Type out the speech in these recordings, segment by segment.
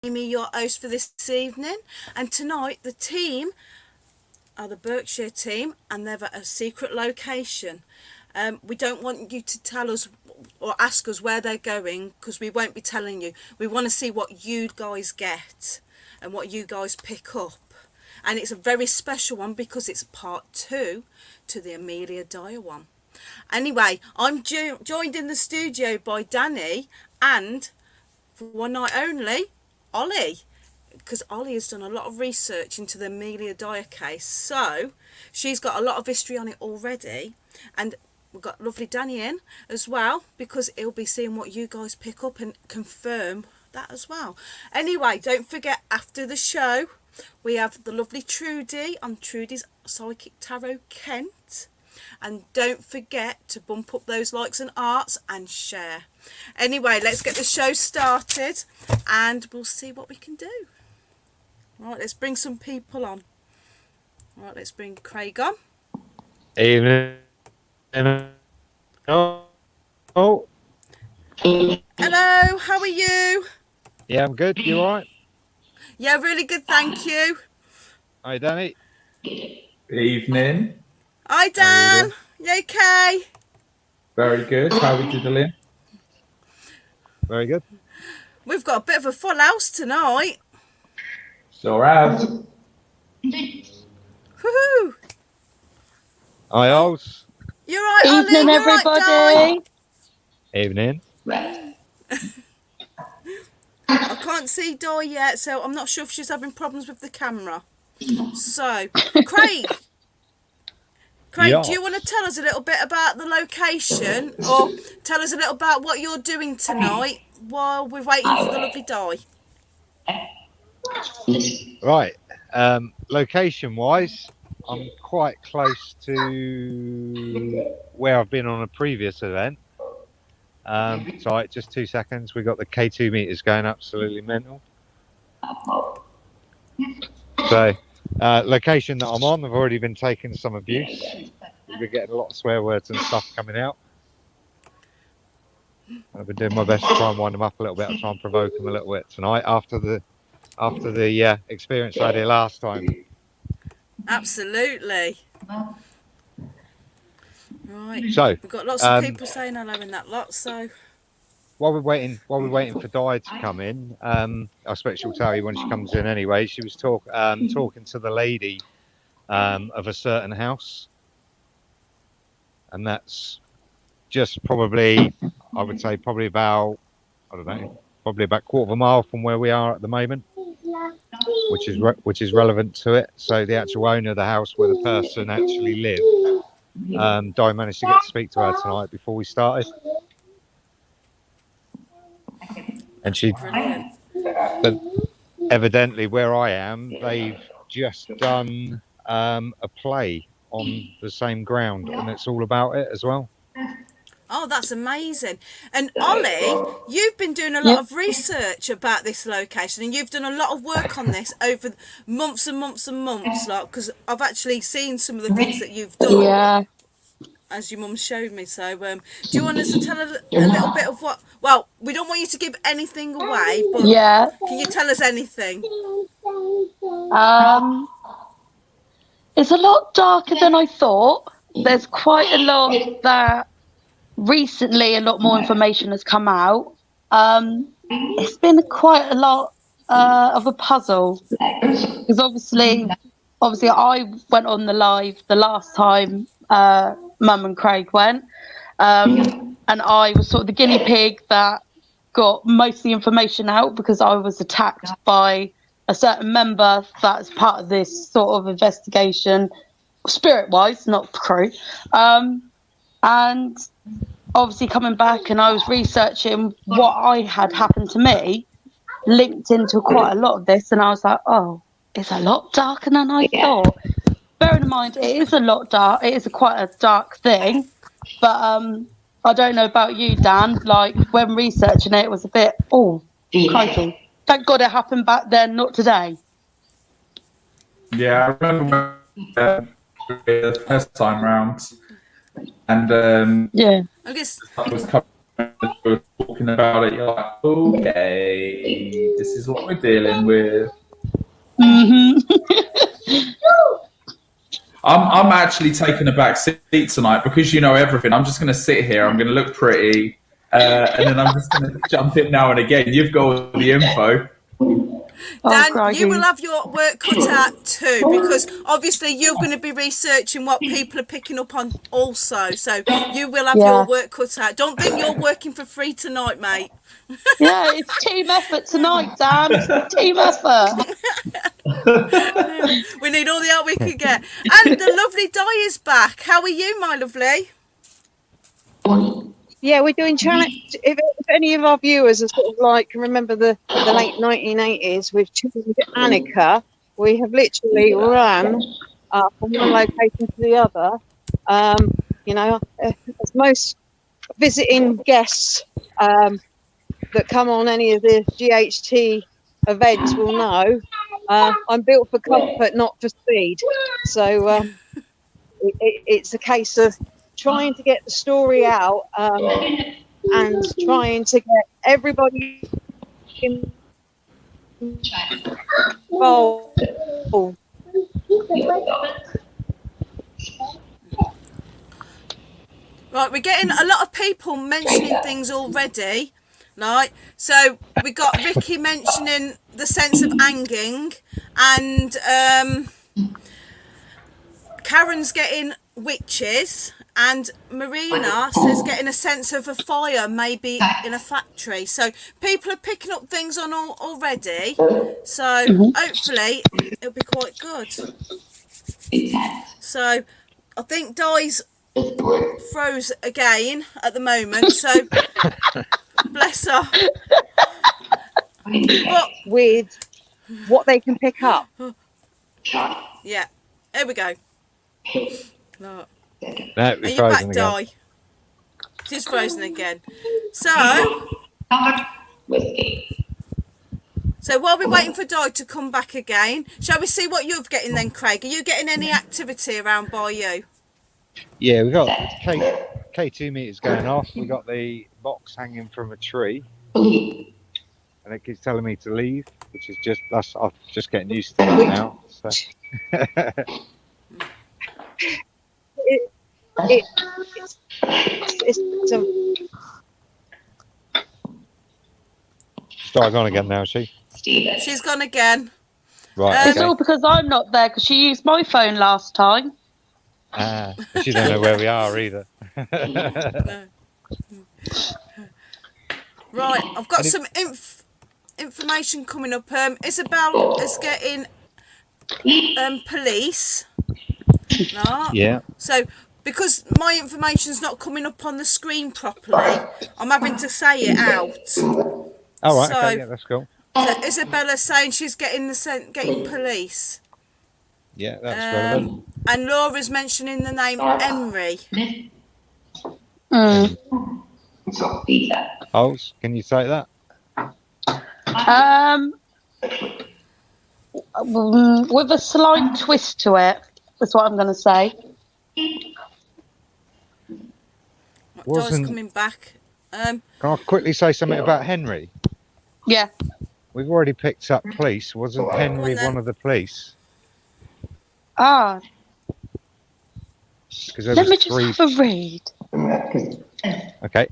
Amy, your host for this evening, and tonight the team are the Berkshire team, and they're at a secret location. We don't want you to tell us or ask us where they're going, because we won't be telling you. We want to see what you guys get and what you guys pick up, and it's a very special one because it's part 2 to the Amelia Dyer one. Anyway, I'm joined in the studio by Danny and, for one night only, Ollie, because Ollie has done a lot of research into the Amelia Dyer case, so she's got a lot of history on it already. And we've got lovely Danny in as well, because he'll be seeing what you guys pick up and confirm that as well. Anyway, don't forget, after the show we have the lovely Trudy on Trudy's Psychic Tarot Kent. And don't forget to bump up those likes and hearts and share. Anyway, let's get the show started and we'll see what we can do. Right, let's bring some people on. Right, let's bring Craig on. Evening. Oh. Hello, how are you? Yeah, I'm good. You all right? Yeah, really good, thank you. Hi, Danny. Evening. Hi, Dan. You okay? Very good. How are we doing? Very good. We've got a bit of a full house tonight. Sure have. Woohoo! Hi, Ols. You're right, Evening, Ollie. everybody. Right, Evening. I can't see Di yet, so I'm not sure if she's having problems with the camera. So, Craig, Yeah. do you want to tell us a little bit about the location, or tell us a little about what you're doing tonight while we're waiting for the lovely Di? Right. Location-wise, I'm quite close to where I've been on a previous event. Sorry, just 2 seconds. We've got the K2 meters going absolutely mental. So, location that I'm on, I've already been taking some abuse. We've been getting a lot of swear words and stuff coming out. I've been doing my best to try and wind them up a little bit. I'll try and provoke them a little bit tonight after the experience I had here last time. Absolutely. Right. So we've got lots of people saying hello in that lot. So while we're waiting for Di to come in, I expect she'll tell you when she comes in anyway. She was talking to the lady of a certain house, and that's just probably, I would say, probably about, I don't know, probably about quarter of a mile from where we are at the moment, which is relevant to it. So the actual owner of the house where the person actually lived, Di managed to get to speak to her tonight before we started, and but evidently where I am, they've just done a play on the same ground, and it's all about it as well. oh, that's amazing. And Ollie, you've been doing a lot of research about this location, and you've done a lot of work on this over months and months and months, like, because I've actually seen some of the things that you've done. Yeah. As your mum showed me. So do you want us to tell a little bit of what, well, we don't want you to give anything away, but Yeah. can you tell us anything? It's a lot darker than I thought. There's quite a lot that recently a lot more information has come out. It's been quite a lot of a puzzle, because obviously I went on the live the last time Mum and Craig went, and I was sort of the guinea pig that got most of the information out, because I was attacked by a certain member that's part of this sort of investigation, spirit-wise, not crew. And obviously coming back, and I was researching what I had happened to me, linked into quite a lot of this, and I was like, oh, it's a lot darker than I thought. Bearing in mind, it is a lot dark. It is quite a dark thing, but I don't know about you, Dan. Like, when researching it, it was a bit, oh, crikey. Thank God it happened back then, not today. Yeah, I remember the first time round, and Yeah. I guess stuff was coming we were talking about it, you're like, okay, this is what we're dealing with. I'm actually taking a back seat tonight because you know everything. I'm just going to sit here. I'm going to look pretty, and then I'm just going to jump in now and again. You've got all the info. Dan, crikey. you will have your work cut out too, because obviously you're going to be researching what people are picking up on also. So you will have your work cut out. Don't think you're working for free tonight, mate. Yeah, it's team effort tonight, Dan. It's team effort. We need all the help we can get. And the lovely Di is back. How are you, my lovely? Yeah, we're doing challenge. If any of our viewers are sort of like remember the late 1980s with Challenge Annika, we have literally run from one location to the other. You know, as most visiting guests that come on any of the GHT events will know, I'm built for comfort, not for speed. So it's a case of trying to get the story out and trying to get everybody involved. Right, we're getting a lot of people mentioning things already. Right, so we got Ricky mentioning the sense of hanging, and Karen's getting witches, and Marina says getting a sense of a fire, maybe in a factory. So people are picking up things on already. So hopefully it'll be quite good. So I think Di's froze again at the moment. So bless her. But, with what they can pick up. yeah, here we go. Look. No, Are we're you back, frozen again. Di? She's frozen again. So while we're waiting for Di to come back again, shall we see what you're getting then, Craig? Are you getting any activity around by you? Yeah, we got K2 meters going off. We got the box hanging from a tree, and it keeps telling me to leave, which is I'm just getting used to that now. So. It's Di's on again now, is she? She's gone again. Right. It's all because I'm not there because she used my phone last time. She don't know where we are either. No. Right, I've got some information coming up. Isabel is getting police. No. Yeah. So because my information's not coming up on the screen properly, I'm having to say it out. All right. So, Okay. Yeah, that's cool. So Isabella's saying she's getting getting police. Yeah, that's relevant. And Laura's mentioning the name Emery. Holes, can you say that? With a slight twist to it, that's what I'm going to say. Di's coming back. Can I quickly say something about Henry? Yeah. We've already picked up police. Wasn't Henry one of the police? Ah. Because there Let me was just three. have a read. Okay.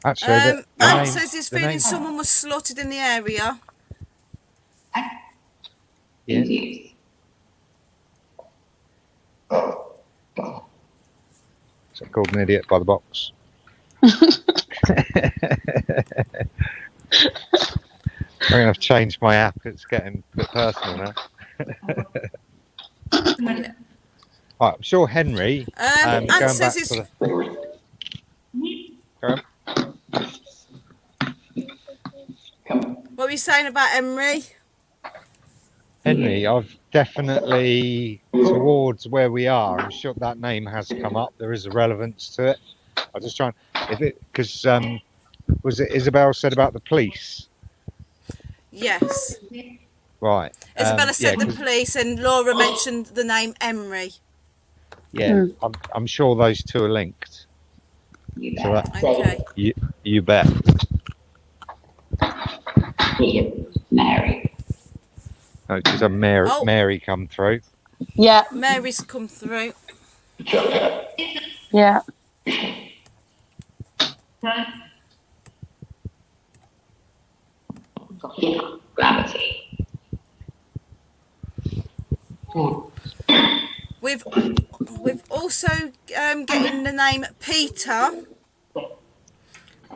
Actually, Ant says he's feeling someone was slaughtered in the area. Yeah. So called an idiot by the box. I'm going to have to change my app. It's getting a bit personal now. All right, I'm sure Henry. Ant going says back he's... to the... What were you saying about Emery? Henry, I've definitely towards where we are. I'm sure that name has come up. There is a relevance to it. I'm just trying, because was it Isabel said about the police? Yes. Right. Isabella said the police, and Laura mentioned the name Emery. Yeah, I'm sure those two are linked. So that, Okay. you bet. Mary. Oh, just a Mary come through. Yeah, Mary's come through. yeah. Gravity. We've also getting the name Peter.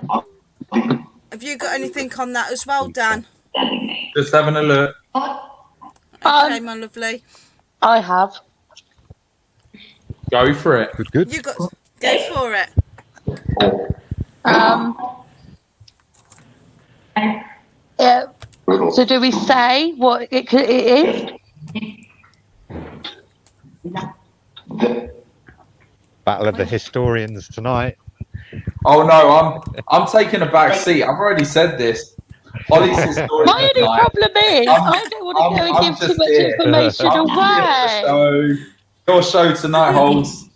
Have you got anything on that as well, Dan? Just having a look. Okay, my lovely. I have. Go for it. Good. You got go for it. Yeah. So do we say what it is? Battle of the historians tonight. Oh no, I'm taking a back seat. I've already said this. Ollie's historian My only tonight. problem is I don't want to go and give too much information away. Your show tonight, Holes.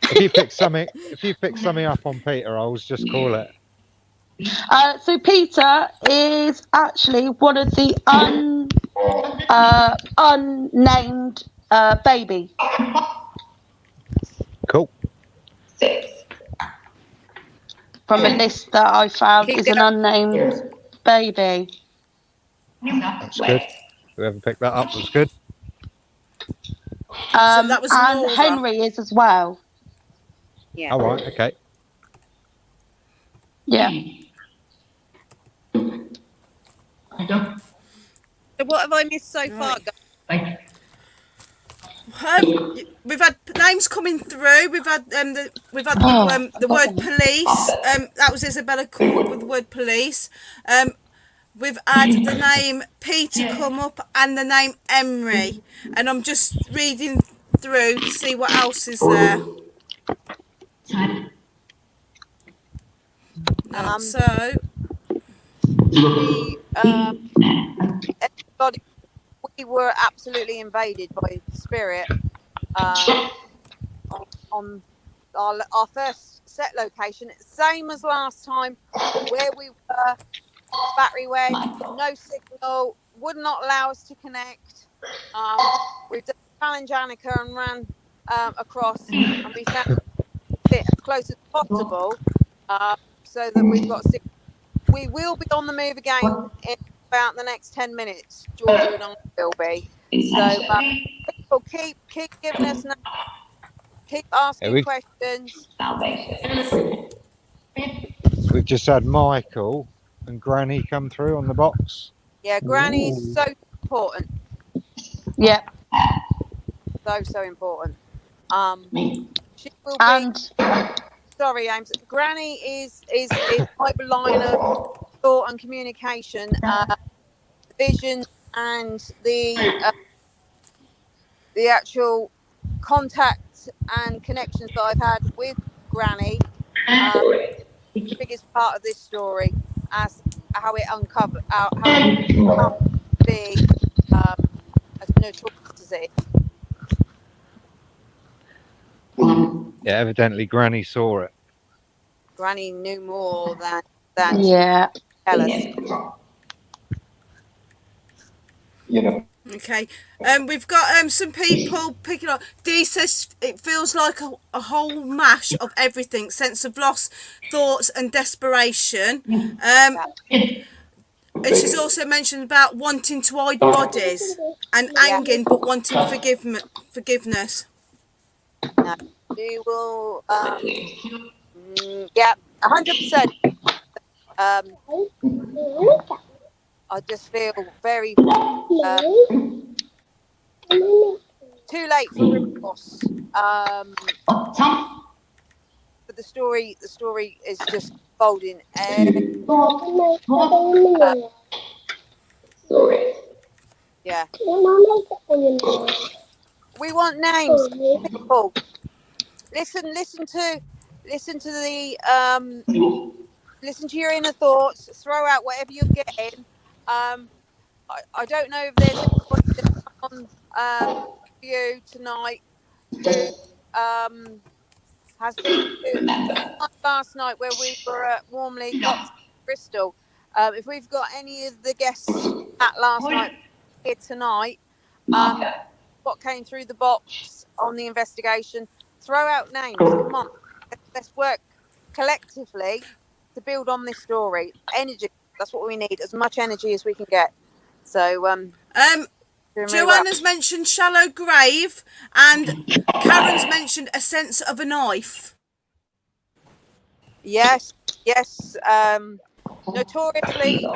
If you pick something up on Peter, I'll just call it. So Peter is actually one of the unnamed baby. Cool. From a list that I found Keep is it an up. unnamed baby. That's good. Whoever picked that up was good. So that was and Laura. Henry is as well. Yeah. All right. Okay. Yeah. So what have I missed so far, guys? We've had names coming through. We've had the word police. That was Isabella come up with the word police. We've had the name Peter come up and the name Emery. And I'm just reading through to see what else is there. So everybody, we were absolutely invaded by spirit on our first set location. Same as last time, where we were, battery went, no signal, would not allow us to connect. We've done challenge Annika and ran across, and we found it as close as possible, so that we've got signal. We will be on the move again in about the next 10 minutes. Georgia and I will be. So people keep giving us names, keep asking questions. We've just had Michael and Granny come through on the box. Yeah, Granny is so important. Yeah. So important. She will be. Sorry, Ames. Granny is my line of thought and communication, vision, and the actual contact and connections that I've had with Granny. The biggest part of this story, as how it uncovered, how it become to be as notorious as it is. Yeah, evidently Granny saw it. Granny knew more than Yeah. tell us. okay, we've got some people picking up. Dee says it feels like a whole mash of everything, sense of loss, thoughts and desperation. And she's also mentioned about wanting to hide bodies and anging but wanting forgiveness. No, she will. Yeah, 100%. I just feel very too late for remorse. But the story is just folding. Yeah. We want names, people. Listen to the listen to your inner thoughts. Throw out whatever you're getting. I don't know if there's anybody that's on you tonight who has been Remember. last night where we were at Warmly Cox Bristol. If we've got any of the guests at last night here tonight, Marker. what came through the box on the investigation, throw out names. Come on, let's work collectively to build on this story. Energy, that's what we need, as much energy as we can get. So Joanna's mentioned shallow grave, and Karen's mentioned a sense of a knife. Yes. Notoriously,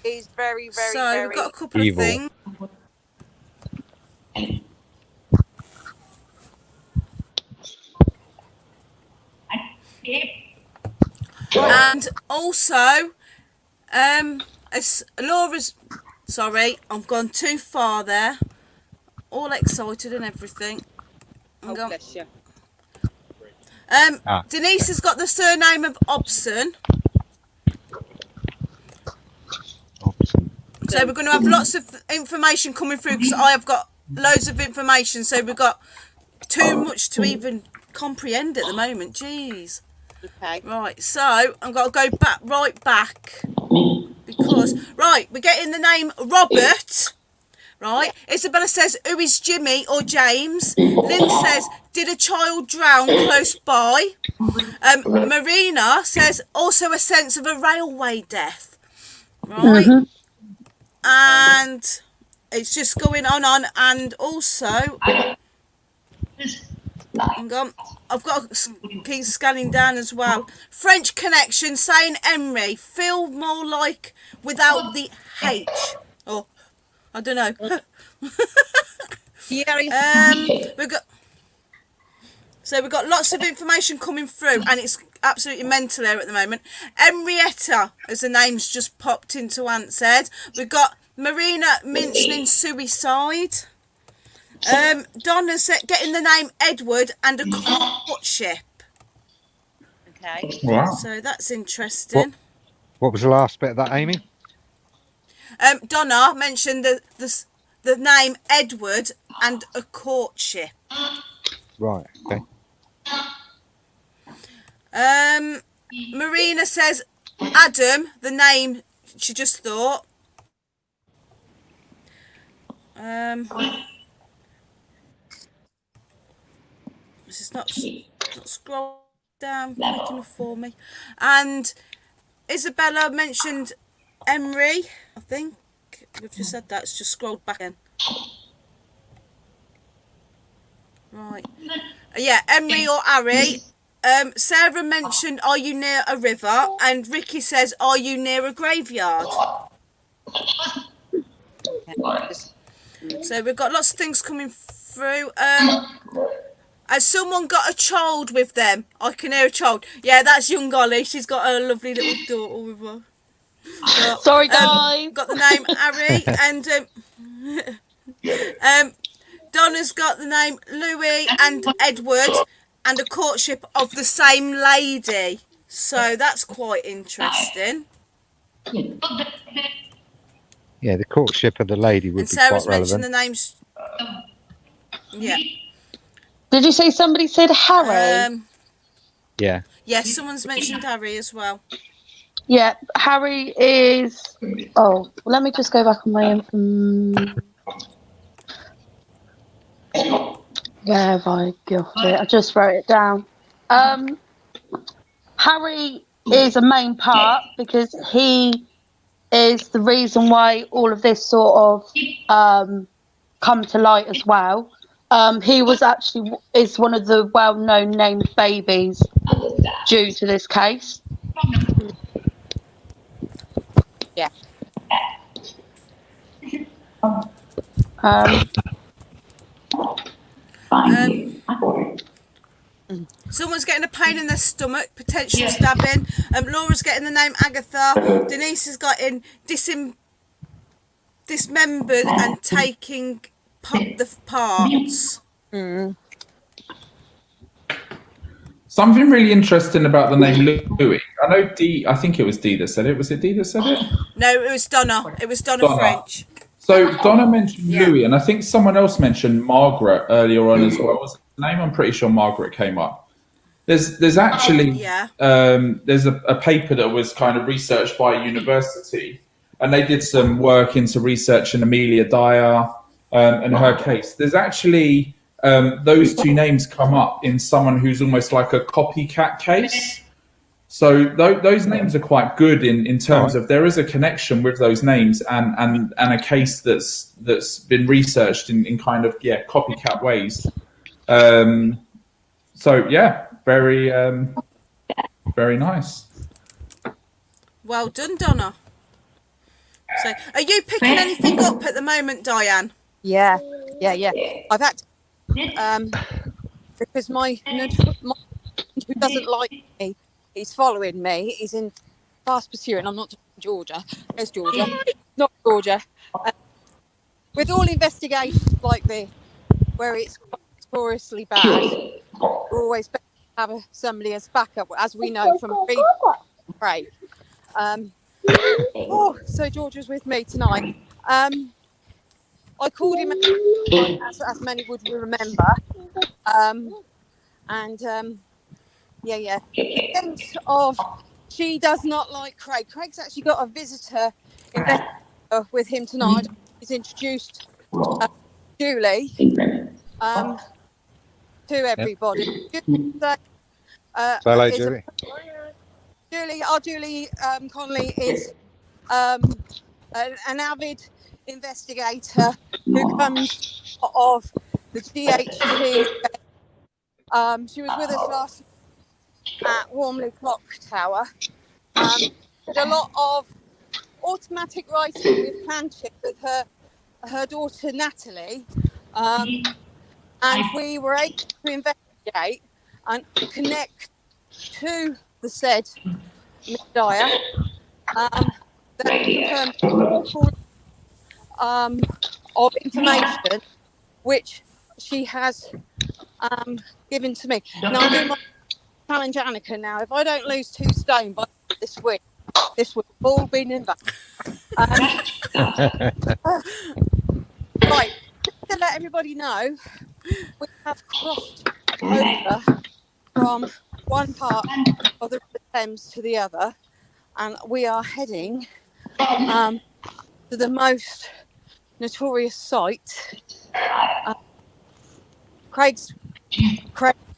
he's very, very, So very we've got a couple evil. of things. And also, as Laura's, sorry, I've gone too far there. All excited and everything. Oh, bless you. Denise has got the surname of Obson. So we're going to have lots of information coming through because I have got loads of information. So we've got too much to even comprehend at the moment. Jeez. Okay. Right, so I'm going to go right back because, right, we're getting the name Robert, right? Isabella says, who is Jimmy or James? Lynn says, did a child drown close by? Marina says, also a sense of a railway death, right? Mhm. And it's just going on, and also, hang on, I've got to keep scanning down as well. French Connection saying Emery, feel more like without the H. Or, I don't know. We've got lots of information coming through, and it's absolutely mental here at the moment. Henrietta, as the name's just popped into answered. We've got Marina mentioning suicide. Donna's getting the name Edward and a courtship. Okay. Wow. So that's interesting. What was the last bit of that, Amy? Donna mentioned the name Edward and a courtship. Right. Okay. Marina says Adam, the name she just thought. This is not scroll down quick enough for me. And Isabella mentioned Emery, I think. We've just said that. It's just scrolled back in. Right. Yeah, Emery or Harry. Sarah mentioned, are you near a river? And Ricky says, are you near a graveyard? So we've got lots of things coming through. Has someone got a child with them? I can hear a child. Yeah, that's young Golly. She's got a lovely little daughter with her. But, Sorry, guys. Got the name Harry, and Donna's got the name Louis and Edward, and a courtship of the same lady. So that's quite interesting. Yeah, the courtship of the lady would And be Sarah's quite mentioned relevant. the names. Yeah. Did you say somebody said Harry? Yeah. Yes, someone's mentioned Harry as well. Yeah, Harry is. Oh, let me just go back on my information. Where have I got it? I just wrote it down. Harry is a main part because he is the reason why all of this sort of come to light as well. He was actually is one of the well-known named babies due to this case. Yeah. Someone's getting a pain in their stomach, potential stabbing. Laura's getting the name Agatha. Denise has got in dismembered and taking the parts. Something really interesting about the name Louis. I know Dee, I think it was Dee that said it. Was it Dee that said it? No, it was Donna. It was Donna French. So Donna mentioned Yeah. Louis, and I think someone else mentioned Margaret earlier on as well. name. I'm pretty sure Margaret came up. There's actually Yeah. there's a paper that was kind of researched by a university, and they did some work into researching Amelia Dyer and her case. There's actually those two names come up in someone who's almost like a copycat case. So those names are quite good in terms of there is a connection with those names and a case that's been researched in kind of copycat ways. So yeah, very very nice. Well done, Donna. So, are you picking anything up at the moment, Diane? Yeah. I've had to, because my who doesn't like me, he's following me. He's in fast pursuit, and I'm not Georgia. There's Georgia, not Georgia. With all investigations like this, where it's notoriously bad, we're always better to have somebody as backup, as we know from Craig. So George was with me tonight. I called him, as many would remember, the sense of she does not like Craig. Craig's actually got a visitor investigator with him tonight. He's introduced Julie to everybody. Say hello, Julie. Julie Connolly is an avid investigator who comes of the GHT. She was with us last at Warmley Clock Tower. Did a lot of automatic writing with Planchette with her daughter Natalie, and we were able to investigate and connect to the said Miss Dyer. Of information which she has given to me. Now I'm doing my challenge Annika now. If I don't lose 2 stone by this week, this would have all been in vain. Right, just to let everybody know, we have crossed over from one part of the Thames to the other, and we are heading to the most notorious site. Craig's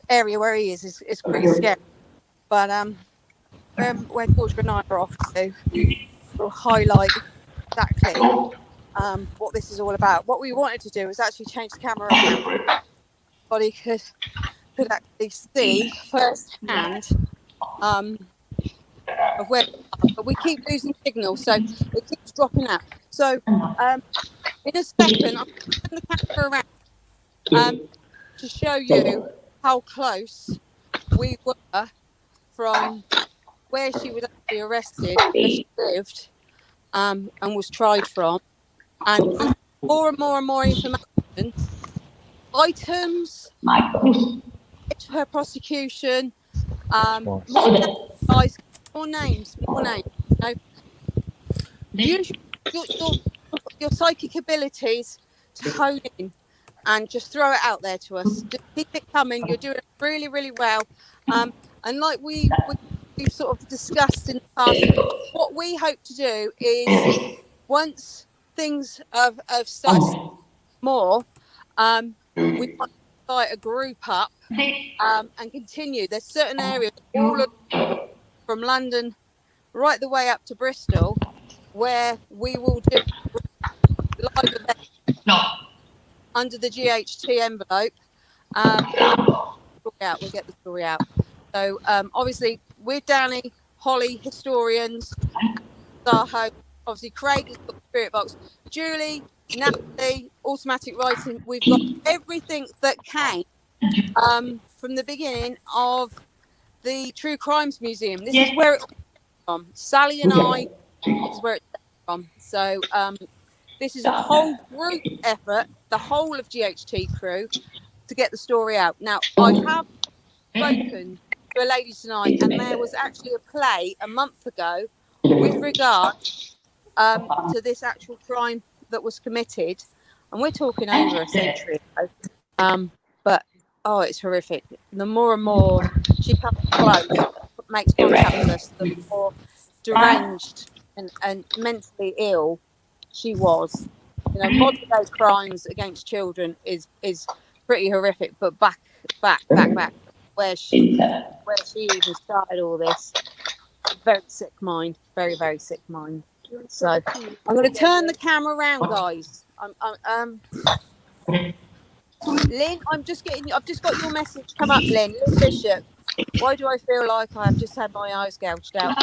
area where he is pretty scary, but where George and I are off to, we'll highlight exactly what this is all about. What we wanted to do was actually change the camera around. Everybody could actually see firsthand of where, but we keep losing signal, so it keeps dropping out. So in a second, I'm going to turn the camera around to show you how close we were from where she was actually arrested, where she lived, and was tried from, and more and more and more information, items, to her prosecution, more names. Use your psychic abilities to hone in and just throw it out there to us. Just keep it coming. You're doing really, really well. And like we've sort of discussed in the past, what we hope to do is once things have started more, we might start a group up and continue. There's certain areas all from London right the way up to Bristol where we will do live events under the GHT envelope. We'll get the story out. So obviously with Danny, Holly, historians, Zaho, obviously Craig has got the spirit box, Julie, Natalie, automatic writing. We've got everything that came from the beginning of the True Crimes Museum. This is where it came from. Sally and I, this is where it came from. So this is a whole group effort, the whole of GHT crew, to get the story out. Now, I have spoken to a lady tonight, and there was actually a play a month ago with regard to this actual crime that was committed, and we're talking over a century ago. But oh, it's horrific. The more and more she comes close, makes contact with us, the more deranged and mentally ill she was. You know, modern day crimes against children is pretty horrific, but back where she even started all this, very sick mind, very very sick mind. So I'm going to turn the camera around, guys. Lynn, I've just got your message come up, Lynn Bishop. Why do I feel like I've just had my eyes gouged out?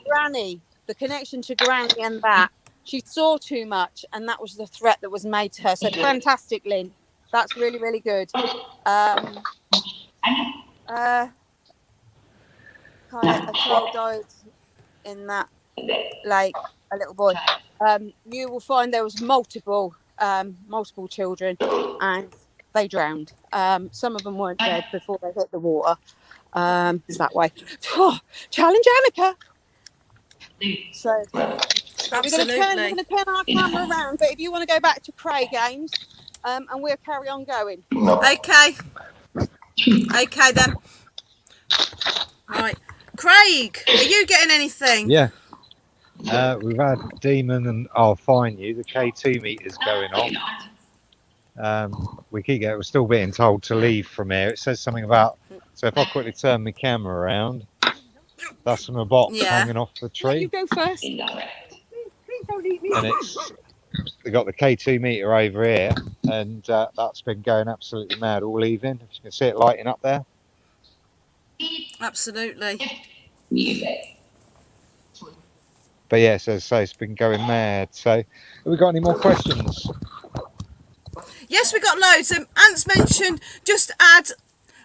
Granny, the connection to Granny and that. She saw too much, and that was the threat that was made to her. So fantastic, Lynn. That's really, really good. A child died in that lake, a little boy. You will find there was multiple children, and they drowned. Some of them weren't dead before they hit the water. It's that way. Challenge Annika. So we're going to turn our camera around, but if you want to go back to Craig, Ames, and we'll carry on going. Okay then. Right, Craig, are you getting anything? Yeah. We've had Demon and I'll Find You. The K2 meter's going on. We're still being told to leave from here. It says something about, so if I quickly turn my camera around, that's from a box hanging off the tree. You go first. And they got the K2 meter over here, and that's been going absolutely mad all evening. If you can see it lighting up there. Absolutely. But yeah, so it's been going mad. So have we got any more questions? Yes, we got loads. Ant's mentioned just add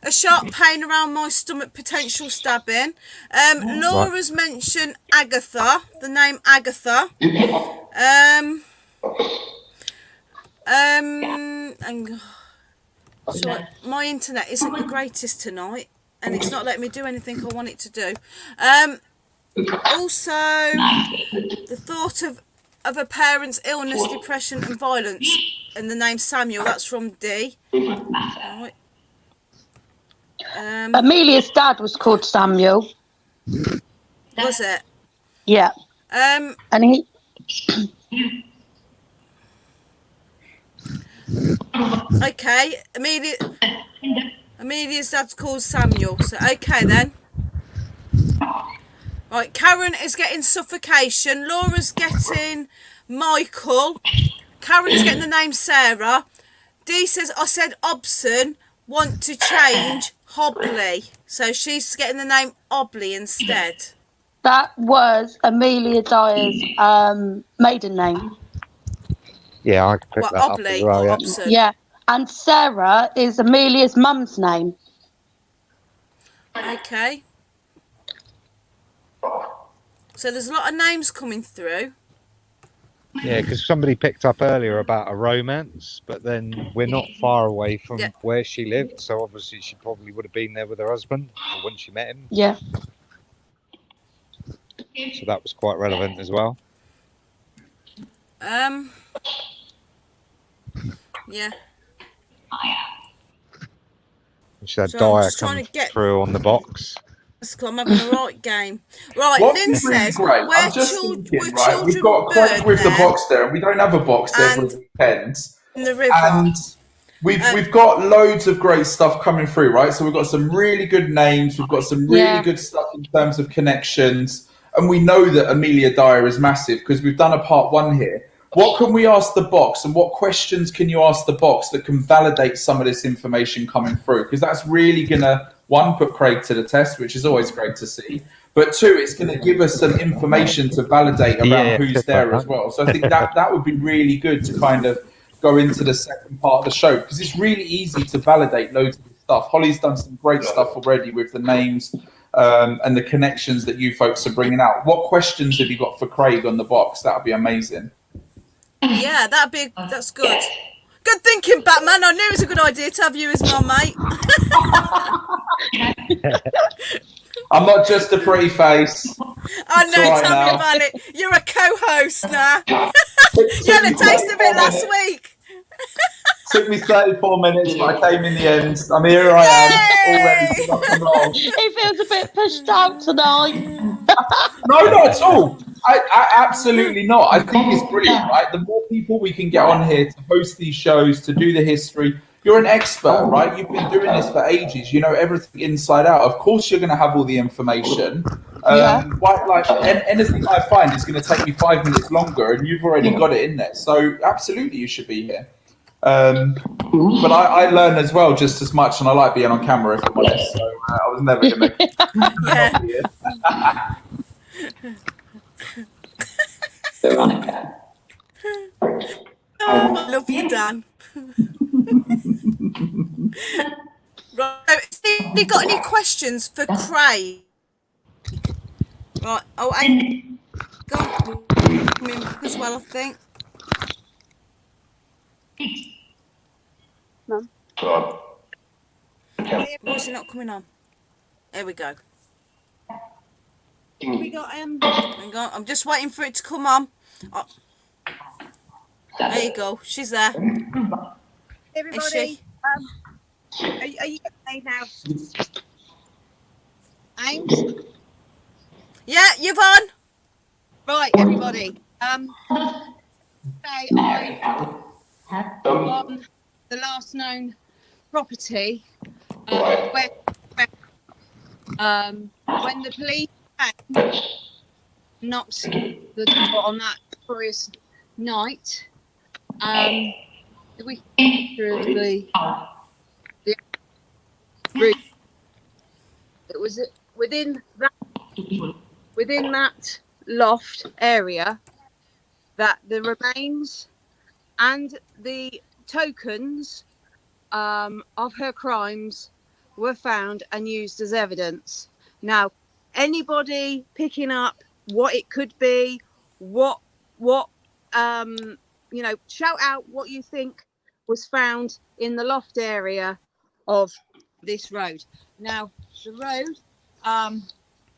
a sharp pain around my stomach, potential stabbing. Laura's mentioned Agatha, the name Agatha. And so my internet isn't the greatest tonight, and it's not letting me do anything I want it to do. Also, the thought of a parent's illness, depression and violence, and the name Samuel, that's from D. Right. Amelia's dad was called Samuel. Was it? Yeah. And he... Okay, Amelia's dad's called Samuel. So okay then. Right, Karen is getting suffocation. Laura's getting Michael. Karen is getting the name Sarah. Dee says, I said Obson, want to change Hobley. So she's getting the name Obley instead. That was Amelia Dyer's maiden name. Yeah, I could pick that up as well, yeah. Obson? Yeah, and Sarah is Amelia's mum's name. Okay. So there's a lot of names coming through. Yeah, because somebody picked up earlier about a romance, but then we're not far away from where she lived, so obviously she probably would have been there with her husband when she met him. Yeah. So that was quite relevant as well. Yeah. She had Dyer come through on the box. I'm having a right game. Right, Lynn says, great. where I'm just children thinking, right, we've got Craig with the box there, and we don't have a box there for the weekend. In the river. And we've got loads of great stuff coming through, right? So we've got some really good names, we've got some really good stuff in terms of connections, and we know that Amelia Dyer is massive because we've done a part 1 here. What can we ask the box, and what questions can you ask the box that can validate some of this information coming through? Because that's really going to, 1, put Craig to the test, which is always great to see. But 2, it's going to give us some information to validate around who's there as well. So I think that would be really good to kind of go into the second part of the show, because it's really easy to validate loads of this stuff. Holly's done some great stuff already with the names and the connections that you folks are bringing out. What questions have you got for Craig on the box? That would be amazing. Yeah, that's good. Good thinking, Batman. I knew it was a good idea to have you as my mate. I'm not just a pretty face. I know, tell me about it. You're a co-host now. You had a taste of it last week. Took me 34 minutes, but I came in the end. I'm here. I am, all ready to rock and roll. It feels a bit pushed out tonight. No, not at all. I absolutely not. I think it's brilliant, right? The more people we can get on here to host these shows, to do the history. You're an expert, right? You've been doing this for ages. You know everything inside out. Of course, you're going to have all the information. Anything I find is going to take me 5 minutes longer, and you've already got it in there. So absolutely, you should be here. But I learn as well just as much, and I like being on camera, if I'm honest. So I was never going to Veronica. Oh, I love you, Dan. Right, have you got any questions for Craig? Right, oh, and go on as well, I think. Mum. Why is it not coming on? There we go. We got Hang on, I'm just waiting for it to come on. Oh. There you go. She's there. everybody. Is she? Are you okay now? Ames? Yeah, Yvonne. Right, everybody. Today on the last known property, when the police came, knocked the door on that glorious night, we through the room. It was within that loft area that the remains and the tokens of her crimes were found and used as evidence. Now, anybody picking up what it could be, shout out what you think was found in the loft area of this road. Now, the road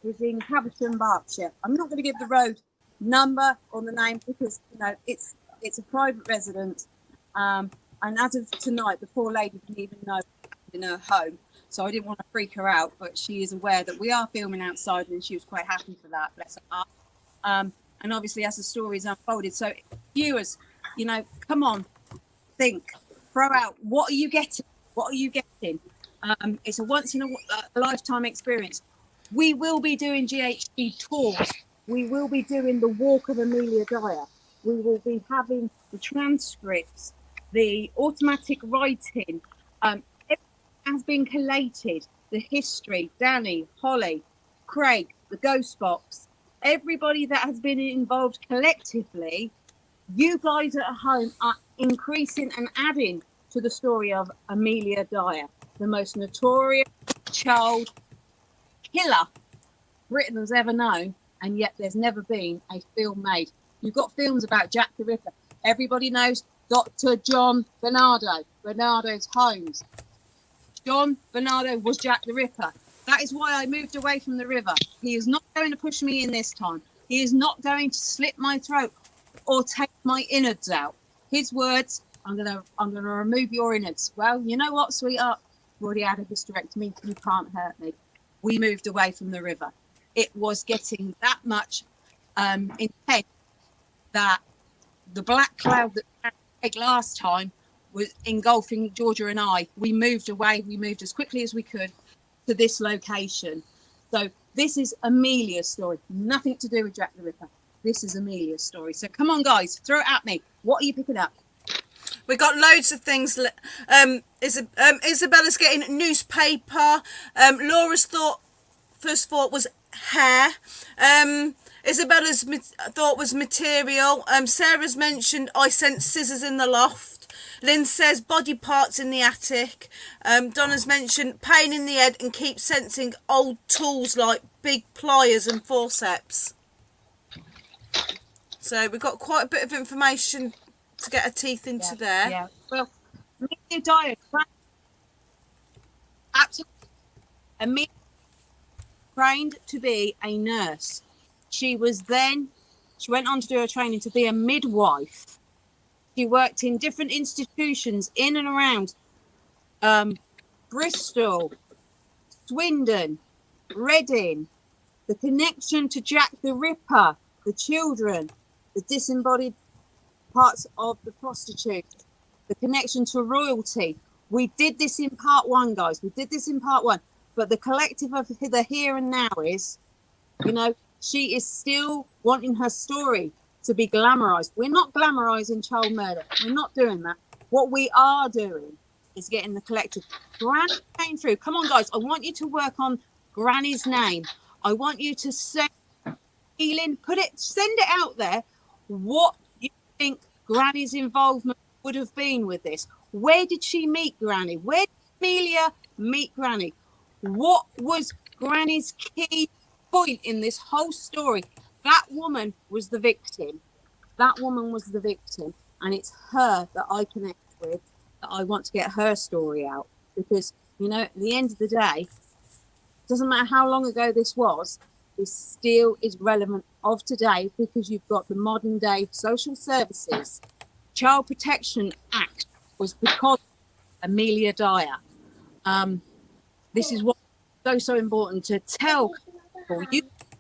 is in Caversham, Berkshire. I'm not going to give the road number or the name because it's a private residence, and as of tonight, the poor lady didn't even know in her home, so I didn't want to freak her out. But she is aware that we are filming outside, and she was quite happy for that. Bless her heart. And obviously, as the story is unfolded, so viewers, come on, think, throw out. What are you getting? What are you getting? It's a once in a lifetime experience. We will be doing GHD tours. We will be doing the walk of Amelia Dyer. We will be having the transcripts, the automatic writing. Everything has been collated. The history, Danny, Holly, Craig, the ghost box, everybody that has been involved collectively. You guys at home are increasing and adding to the story of Amelia Dyer, the most notorious child killer Britain has ever known, and yet there's never been a film made. You've got films about Jack the Ripper. Everybody knows Dr. John Bernardo's Holmes. John Bernardo was Jack the Ripper. That is why I moved away from the river. He is not going to push me in this time. He is not going to slit my throat or take my innards out. His words, I'm gonna remove your innards. Well, you know what, sweetheart? I've already had a hysterectomy. You can't hurt me. We moved away from the river. It was getting that much intense that the black cloud that came last time was engulfing Georgia and I. We moved away. We moved as quickly as we could to this location. So this is Amelia's story. Nothing to do with Jack the Ripper. This is Amelia's story. So come on, guys, throw it at me. What are you picking up? We got loads of things. Isabella's getting newspaper. Laura's first thought was hair. Isabella's thought was material. Sarah's mentioned I sent scissors in the loft. Lynn says body parts in the attic. Donna's mentioned pain in the head and keep sensing old tools like big pliers and forceps. So we've got quite a bit of information to get our teeth into there. Yeah. Well, Amelia Dyer, absolutely. Amelia trained to be a nurse. She went on to do her training to be a midwife. She worked in different institutions in and around Bristol, Swindon, Reading, the connection to Jack the Ripper, the children, the disembodied parts of the prostitutes, the connection to royalty. We did this in part one, guys. We did this in part one. But the collective of the here and now is, she is still wanting her story to be glamorized. We're not glamorizing child murder. We're not doing that. What we are doing is getting the collective. Granny came through. Come on, guys. I want you to work on Granny's name. I want you to send healing, send it out there. What you think Granny's involvement would have been with this? Where did she meet Granny? Where did Amelia meet Granny? What was Granny's key point in this whole story? That woman was the victim. That woman was the victim. And it's her that I connect with, that I want to get her story out. Because, at the end of the day, it doesn't matter how long ago this was, this still is relevant of today, because you've got the modern day social services. Child Protection Act was because of Amelia Dyer. This is what is so important to tell people.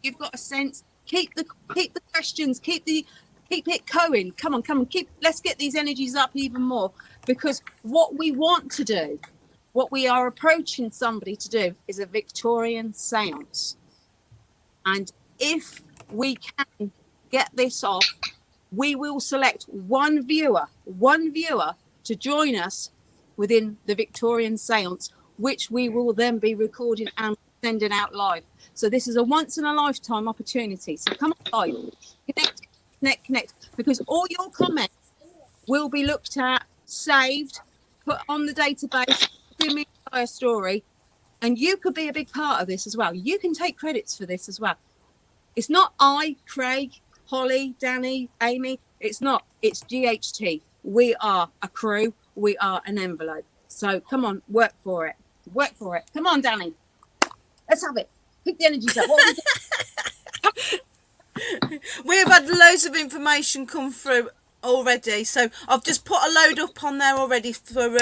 You've got a sense. Keep the questions. Keep it going. Come on. Let's get these energies up even more, because what we want to do, what we are approaching somebody to do, is a Victorian seance. And if we can get this off, we will select one viewer to join us within the Victorian seance, which we will then be recording and sending out live. So this is a once in a lifetime opportunity. So come on, guys, connect, because all your comments will be looked at, saved, put on the database, give me a story, and you could be a big part of this as well. You can take credits for this as well. It's not I, Craig, Holly, Danny, Amy. It's not. It's GHT. We are a crew. We are an envelope. So come on, work for it. Come on, Danny. Let's have it. Pick the energies up. What we have had loads of information come through already, so I've just put a load up on there already for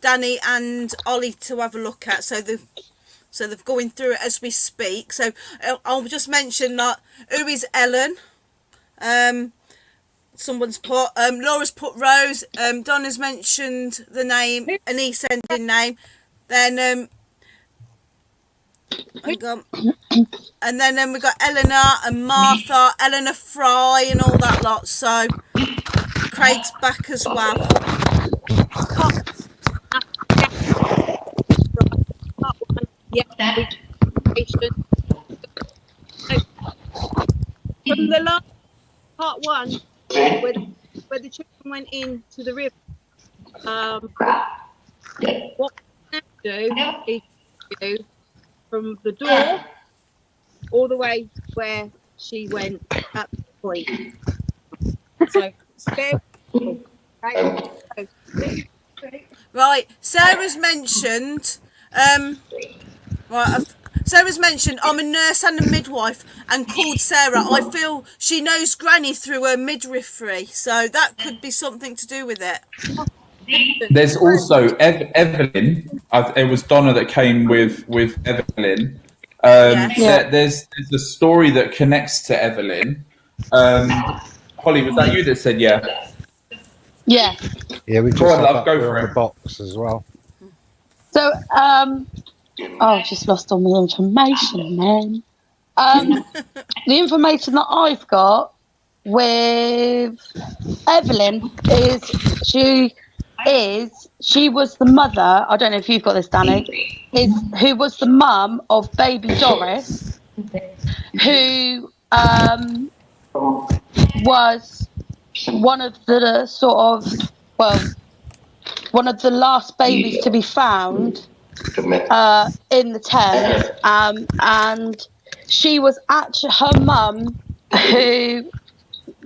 Danny and Ollie to have a look at. So they're going through it as we speak. So I'll just mention that who is Ellen. Someone's put Laura's put Rose. Donna's mentioned the name, an East-ending name. Then hang on. And then we've got Eleanor and Martha, Eleanor Fry and all that lot. So Craig's back as well. Yeah. From the last part one, where the children went into the river, what we now do is do from the door all the way where she went at the point. So spare. Right, Sarah's mentioned. Sarah's mentioned I'm a nurse and a midwife and called Sarah. I feel she knows Granny through her midwifery, so that could be something to do with it. There's also Evelyn. It was Donna that came with Evelyn. There's a story that connects to Evelyn. Holly, was that you that said yeah? Yeah. Yeah, we Go just on, love, go for for the it. box as well. So, I've just lost all my information, man. The information that I've got with Evelyn is she was the mother. I don't know if you've got this, Danny. Who was the mum of baby Doris, who was one of the one of the last babies to be found in the Thames, and she was actually her mum, who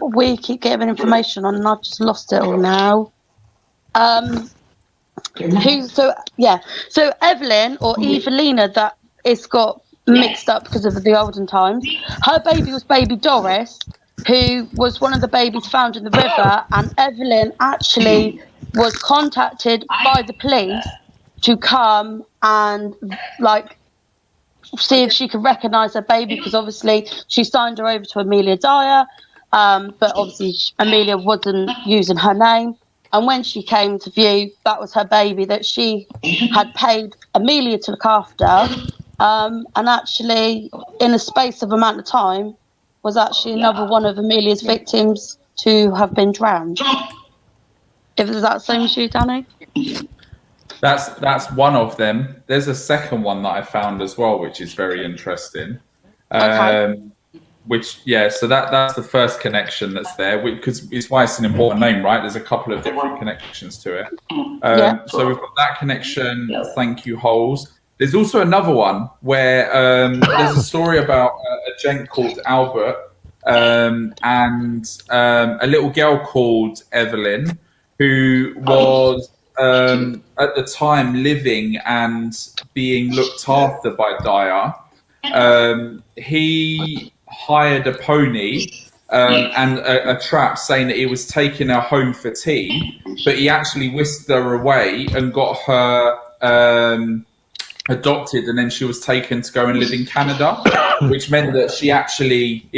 we keep getting information on, and I've just lost it all now. So Evelyn or Evelina, that it's got mixed up because of the olden times. Her baby was baby Doris, who was one of the babies found in the river, and Evelyn actually was contacted by the police to come and like see if she could recognise her baby, because obviously she signed her over to Amelia Dyer, but obviously Amelia wasn't using her name. And when she came to view, that was her baby that she had paid Amelia to look after. And actually, in a space of amount of time, was actually another one of Amelia's victims to have been drowned. If it's that the same as you, Danny? That's one of them. There's a second one that I found as well, which is very interesting. Okay. So that's the first connection that's there, because it's why it's an important name, right? There's a couple of different connections to it. So we've got that connection. Thank you, Holes. There's also another one where there's a story about a gent called Albert and a little girl called Evelyn, who was at the time living and being looked after by Dyer. He hired a pony and a trap, saying that he was taking her home for tea, but he actually whisked her away and got her adopted, and then she was taken to go and live in Canada, which meant that she actually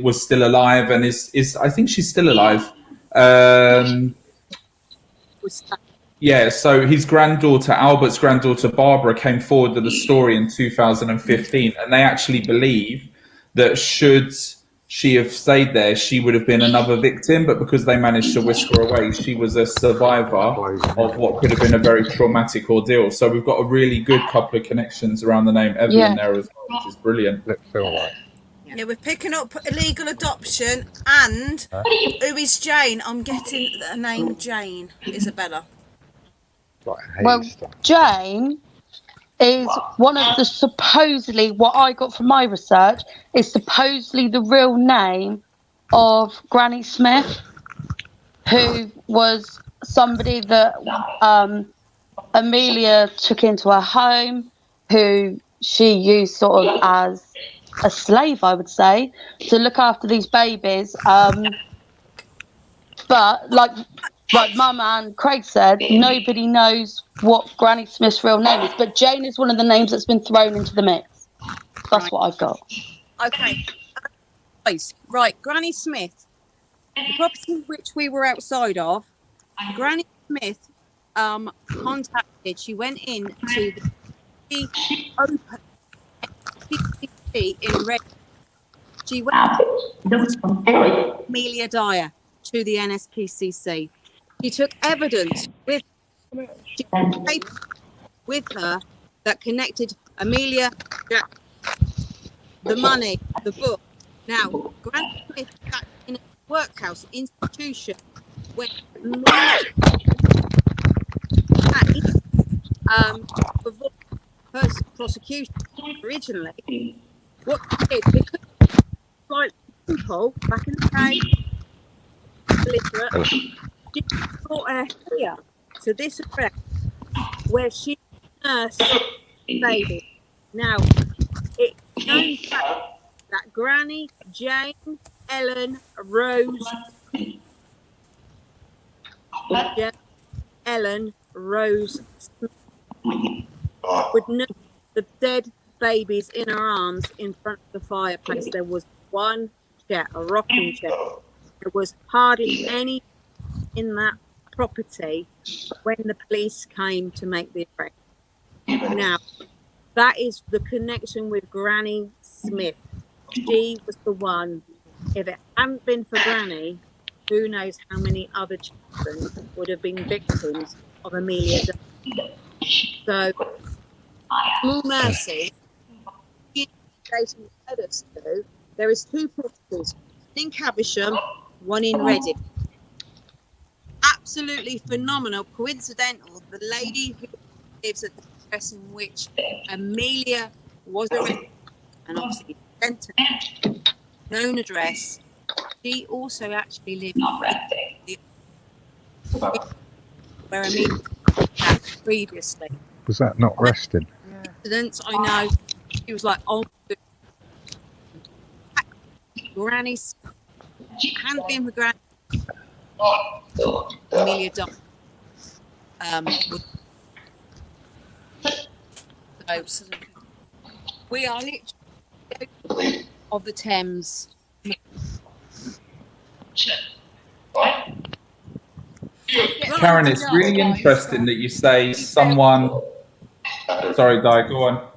was still alive, and is I think she's still alive. Yeah, so his granddaughter, Albert's granddaughter Barbara, came forward with the story in 2015, and they actually believe that should she have stayed there, she would have been another victim, but because they managed to whisk her away, she was a survivor of what could have been a very traumatic ordeal. So we've got a really good couple of connections around the name Evelyn there as well, which is brilliant. Yeah, we're picking up illegal adoption, and who is Jane? I'm getting the name Jane. Isabella. Well, Jane is one of the supposedly, what I got from my research, is supposedly the real name of Granny Smith, who was somebody that Amelia took into her home, who she used sort of as a slave, I would say, to look after these babies. But like Mum and Craig said, nobody knows what Granny Smith's real name is. But Jane is one of the names that's been thrown into the mix. That's what I've got. Okay. Right, Granny Smith. The property which we were outside of, Granny Smith contacted, she went in to the open PCC in Red. She went Amelia Dyer to the NSPCC. She took evidence with her that connected Amelia, the money, the book. Now, Granny Smith sat in a workhouse institution when for prosecution originally. What she did, because like people back in the day, illiterate, she brought her here to this address where she nursed baby. Now, it's known fact that Granny Jane Ellen Rose Smith would nurse the dead babies in her arms in front of the fireplace. There was one chair, a rocking chair. There was hardly any in that property when the police came to make the arrest. Now, that is the connection with Granny Smith. She was the one. If it hadn't been for Granny, who knows how many other children would have been victims of Amelia Dyer. So, small mercy. Led us to, there is two properties, one in Caversham, one in Reading. Absolutely phenomenal, coincidental. The lady who lives at the address in which Amelia was arrested and obviously sent her known address, she also actually lived where Amelia was previously. Was that not resting? Incidents, I know. She was like, oh, Granny's hadn't been for Granny, Amelia Dyer would. So Absolutely. we are literally of the Thames. Karen, it's really interesting that you say someone. Sorry, Di, go on.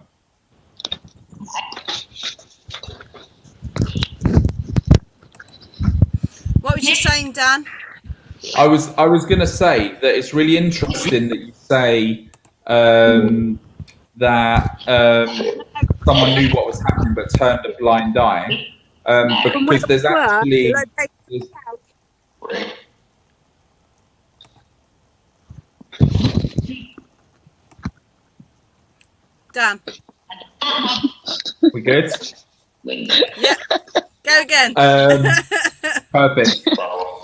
What was you saying, Dan? I was going to say that it's really interesting that you say that someone knew what was happening but turned a blind eye, because there's actually. Dan. We good? Yeah. Go again. Perfect.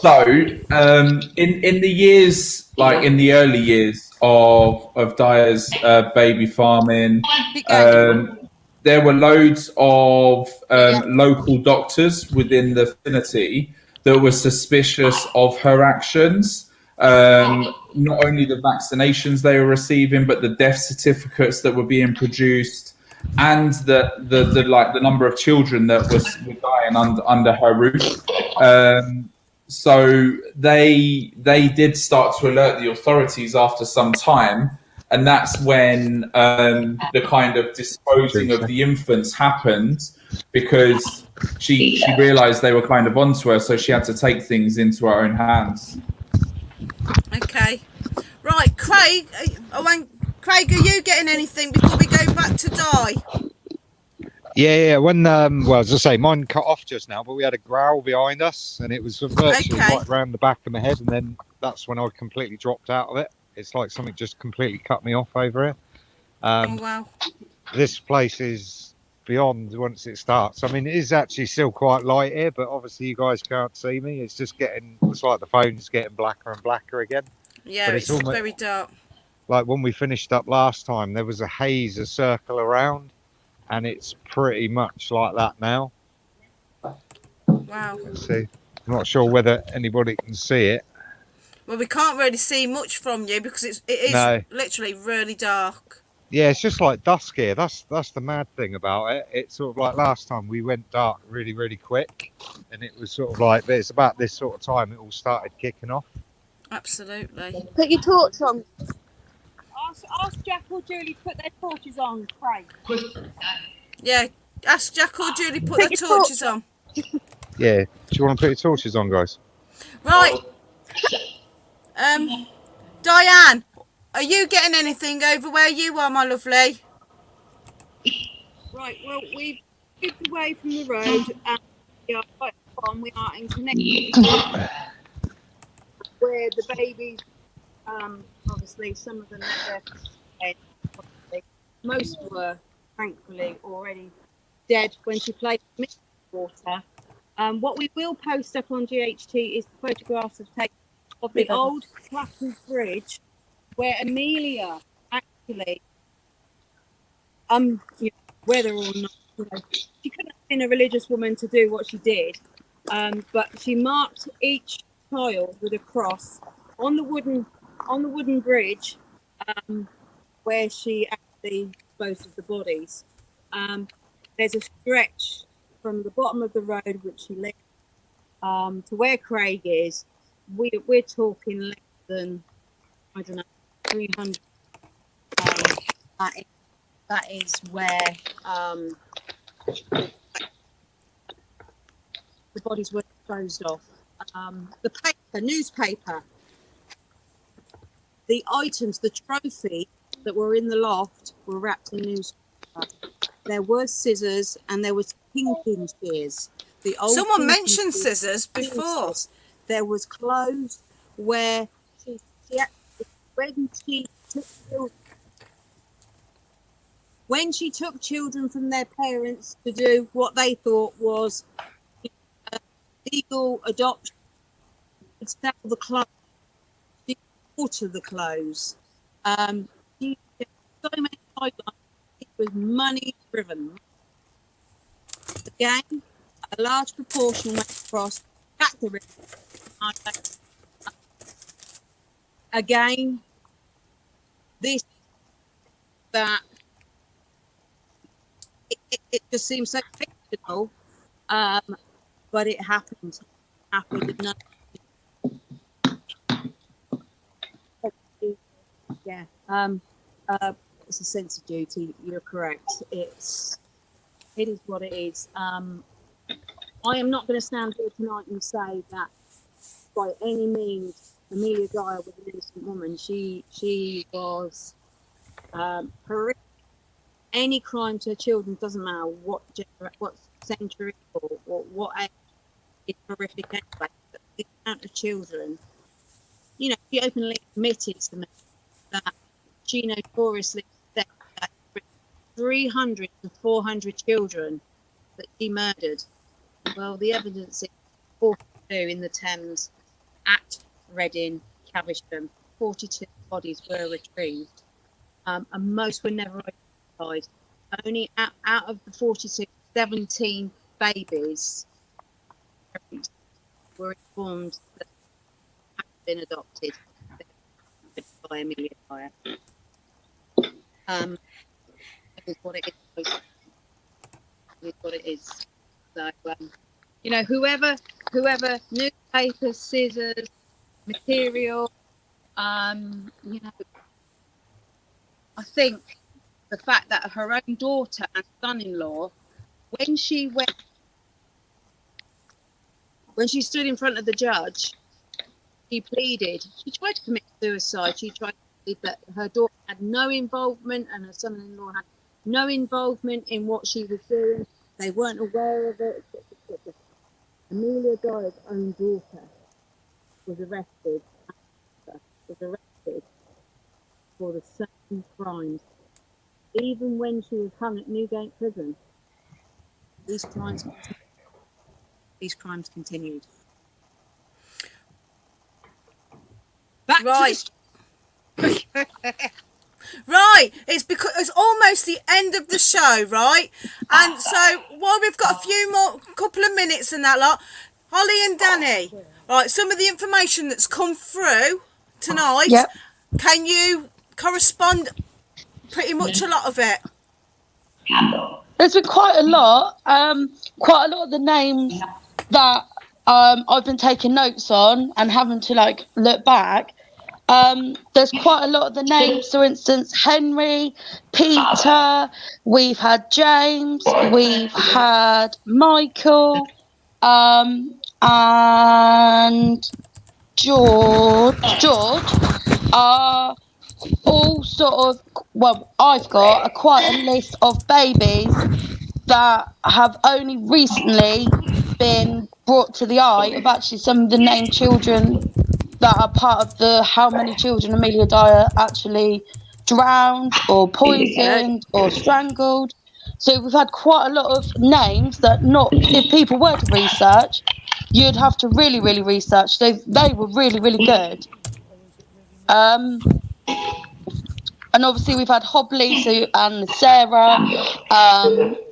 So, in the years, like in the early years of Dyer's baby farming, there were loads of local doctors within the vicinity that were suspicious of her actions. Not only the vaccinations they were receiving, but the death certificates that were being produced, and the number of children that were dying under her roof. So they did start to alert the authorities after some time, and that's when the kind of disposing of the infants happened, because she realised they were kind of onto her, so she had to take things into her own hands. Okay. Right, Craig. Craig, are you getting anything before we go back to Di? Yeah. When well, as I say, mine cut off just now, but we had a growl behind us, and it was virtually right around the back of my head, and then that's when I completely dropped out of it. It's like something just completely cut me off over here. Oh wow. This place is beyond once it starts. I mean, it is actually still quite light here, but obviously you guys can't see me. It's just it's like the phone's getting blacker and blacker again. Yeah, but it's almost very dark. Like when we finished up last time, there was a haze, a circle around, and it's pretty much like that now. Wow. Let's see. I'm not sure whether anybody can see it. Well, we can't really see much from you because it is literally really dark. Yeah, it's just like dusk here. That's the mad thing about it. It's sort of like last time we went dark really, really quick, and it was sort of like it's about this sort of time it all started kicking off. Absolutely. Put your torch on. Ask Jack or Julie to put their torches on, Craig. Yeah, ask Jack or Julie put their torches on. Yeah, do you want to put your torches on, guys? Right. Diane, are you getting anything over where you are, my lovely? Right, well, we've moved away from the road and we are quite far. We are in connection where the babies, obviously, some of them are dead. Most were, thankfully, already dead when she played in water. What we will post up on GHT is the photographs of the old Clapham Bridge, where Amelia actually, whether or not she couldn't have been a religious woman to do what she did, but she marked each child with a cross on the wooden bridge, where she actually disposed of the bodies. There's a stretch from the bottom of the road which she lived to where Craig is. We're talking less than, I don't know, 300. That is where the bodies were disposed of. The newspaper, the items, the trophy that were in the loft were wrapped in newspaper. There were scissors and there was pinking shears. Someone mentioned scissors before. There was clothes where when she took children from their parents to do what they thought was legal adoption, would sell the clothes, she would water the clothes. She had so many guidelines. It was money driven. Again, a large proportion went across Catherine, again, this that it just seems so fictional, but it happened. No, yeah. It's a sense of duty. You're correct. It is what it is. I am not going to stand here tonight and say that by any means Amelia Dyer was an innocent woman. She was horrific. Any crime to children, doesn't matter what century or what age, it's horrific anyway. But the amount of children, you know, she openly admitted to me that she notoriously said that 300 to 400 children that she murdered. Well, the evidence is 42 in the Thames at Reading, Caversham. 42 bodies were retrieved, and most were never identified. Only out of the 42, 17 babies were informed that had been adopted by Amelia Dyer. It is what it is. It is what it is. So, you know, whoever, newspapers, scissors, material, you know, I think the fact that her own daughter and son-in-law, when she stood in front of the judge, she pleaded. She tried to commit suicide. She tried to plead that her daughter had no involvement and her son-in-law had no involvement in what she was doing. They weren't aware of it. Amelia Dyer's own daughter was arrested for the same crimes. Even when she was hung at Newgate Prison, these crimes continued. Back Right. to Right, it's almost the end of the show, right? And so while we've got a few more couple of minutes and that lot, Holly and Danny, right, some of the information that's come through tonight, Yep. can you correspond pretty much a lot of it? Candle. There's been quite a lot of the names that I've been taking notes on and having to like look back. There's quite a lot of the names, for instance, Henry, Peter, we've had James, we've had Michael, and George are all sort of, well, I've got quite a list of babies that have only recently been brought to the eye of actually some of the named children that are part of the how many children Amelia Dyer actually drowned or poisoned or strangled. So we've had quite a lot of names that if people were to research, you'd have to really, really research. They were really, really good. And obviously we've had Hobley and Sarah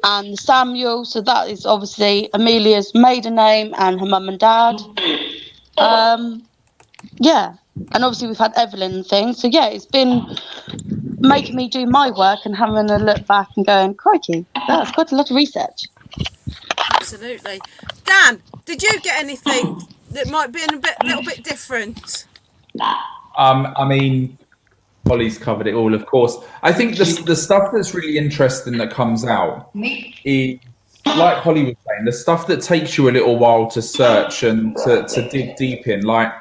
and Samuel. So that is obviously Amelia's maiden name and her mum and dad. Yeah. And obviously we've had Evelyn and things. So yeah, it's been making me do my work and having a look back and going, crikey, that's quite a lot of research. Absolutely. Dan, did you get anything that might be a little bit different? I mean, Holly's covered it all, of course. I think the stuff that's really interesting that comes out is, like Holly was saying, the stuff that takes you a little while to search and to dig deep in, like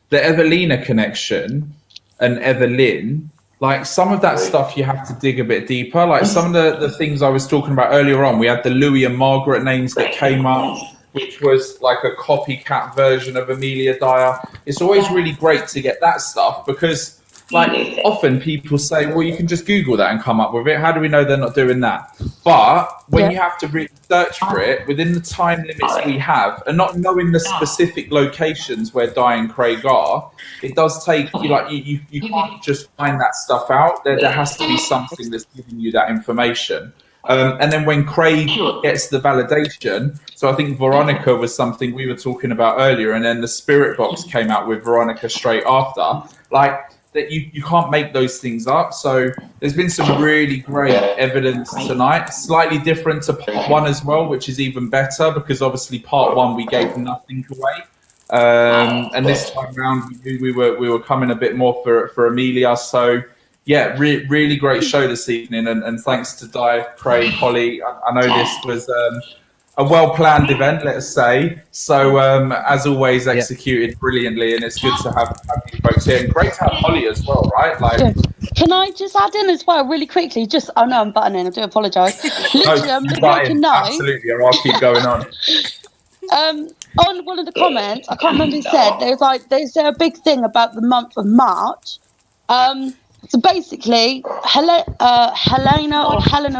the Evelina connection and Evelyn. Like some of that stuff you have to dig a bit deeper. Like some of the things I was talking about earlier on, we had the Louis and Margaret names that came up, which was like a copycat version of Amelia Dyer. It's always really great to get that stuff because like often people say, well, you can just Google that and come up with it. How do we know they're not doing that? But when you have to really search for it within the time limits we have and not knowing the specific locations where Dyer and Craig are, it does take you can't just find that stuff out. There has to be something that's giving you that information. And then when Craig gets the validation, so I think Veronica was something we were talking about earlier, and then the spirit box came out with Veronica straight after. Like that, you can't make those things up. So there's been some really great evidence tonight, slightly different to part one as well, which is even better because obviously part one we gave nothing away. And this time around, we knew we were coming a bit more for Amelia. So yeah, really great show this evening, and thanks to Di, Craig, Holly. I know this was a well planned event, let us say. So as always, executed brilliantly, and it's good to have you folks here, and great to have Holly as well, right? Like, can I just add in as well, really quickly? Just, oh no, I'm butting in. I do apologise. Literally, I'm making note. Absolutely, or I'll keep going on. On one of the comments, I can't remember who said, there's a big thing about the month of March. So basically, Helena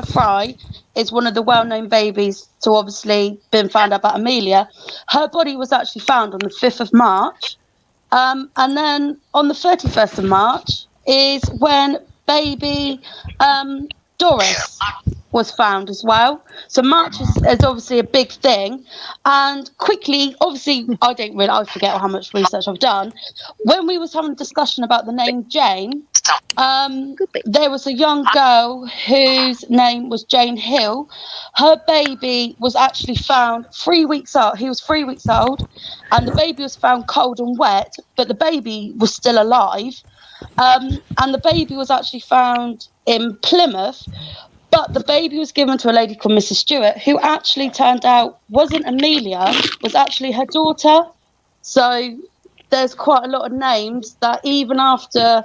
Fry is one of the well-known babies to obviously been found out about Amelia. Her body was actually found on the 5th of March. And then on the 31st of March is when baby Doris was found as well. So March is obviously a big thing. And quickly, obviously, I forget how much research I've done. When we was having a discussion about the name Jane, there was a young girl whose name was Jane Hill. Her baby was actually found 3 weeks old. He was 3 weeks old, and the baby was found cold and wet, but the baby was still alive. And the baby was actually found in Plymouth, but the baby was given to a lady called Mrs. Stewart, who actually turned out wasn't Amelia, was actually her daughter. So there's quite a lot of names that even after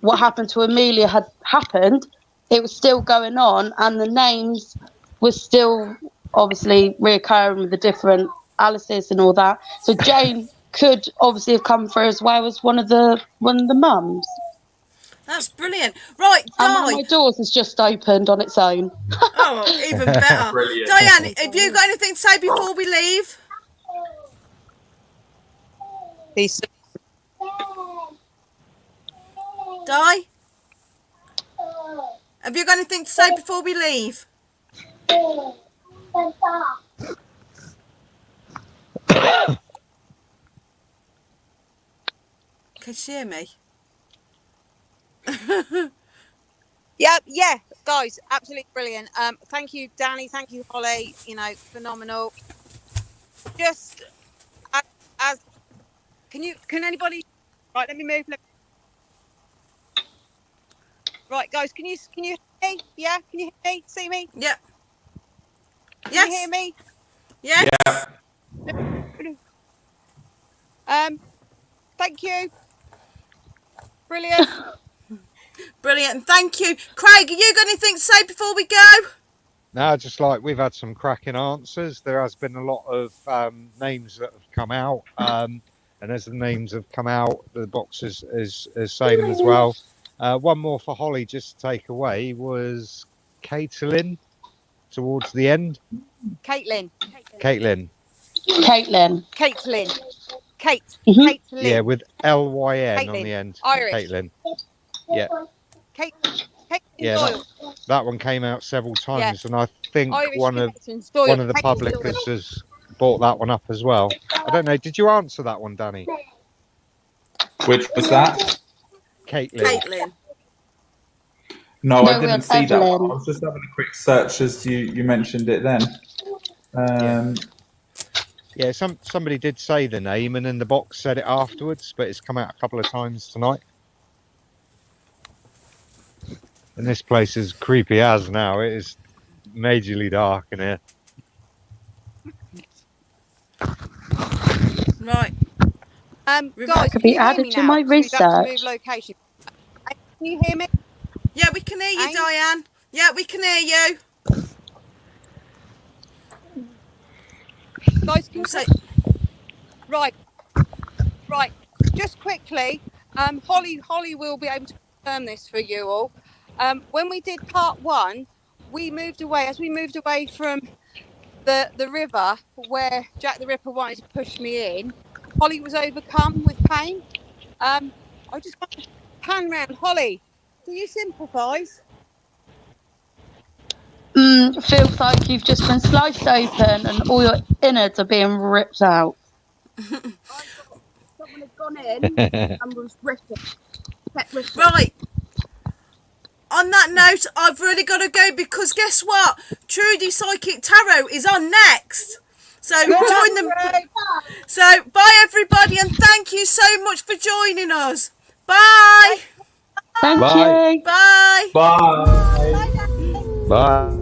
what happened to Amelia had happened, it was still going on, and the names were still obviously reoccurring with the different Alice's and all that. So Jane could obviously have come through as well as one of the mums. That's brilliant. Right, Di. And one of my doors has just opened on its own. Oh, even better. Brilliant. Diane, have you got anything to say before we leave? Peace. Di? Have you got anything to say before we leave? Can you hear me? Yeah, guys, absolutely brilliant. Thank you, Danny. Thank you, Holly. You know, phenomenal. Just as can anybody? Right, let me move. Right, guys, can you hear me? Yeah, can you hear me? See me? Yep. Can you hear me? Yes. Yeah. Thank you. Brilliant. Brilliant. Thank you. Craig, have you got anything to say before we go? No, just like we've had some cracking answers. There has been a lot of names that have come out, and as the names have come out, the box is saying them as well. One more for Holly just to take away was Caitlin towards the end. Caitlin. Caitlin. Caitlin. Yeah, with Lyn Caitlin. on the end. Irish. Caitlin. Yeah. Caitlin Yeah, Doyle. that one came out several times, Yeah. and I think Irish one of Doyle. the Caitlin publicans Doyle. has brought that one up as well. I don't know. Did you answer that one, Danny? Which was that? Caitlin. No, No, I we didn't had see that Evelyn. one. I was just having a quick search as you mentioned it then. Yeah, somebody did say the name, and then the box said it afterwards, but it's come out a couple of times tonight. And this place is creepy as now. It is majorly dark in here. Right. Guys, Could can be you hear added me to now? my Because we've had to move research. location. Can you hear me? Yeah, we can hear you, Ames? Diane. Yeah, we can hear you. Guys, can you So, Right. Just quickly, Holly will be able to confirm this for you all. When we did part one, we moved away from the river where Jack the Ripper wanted to push me in. Holly was overcome with pain. I just want to pan round. Holly, do you sympathise? feels like you've just been sliced open and all your innards are being ripped out. Someone had gone in and was ripping. Kept ripping. Right. On that note, I've really got to go because guess what? Trudy Psychic Tarot is on next. So join them. So bye everybody, and thank you so much for joining us. Bye. Thank Bye. you. Bye. Bye. Bye.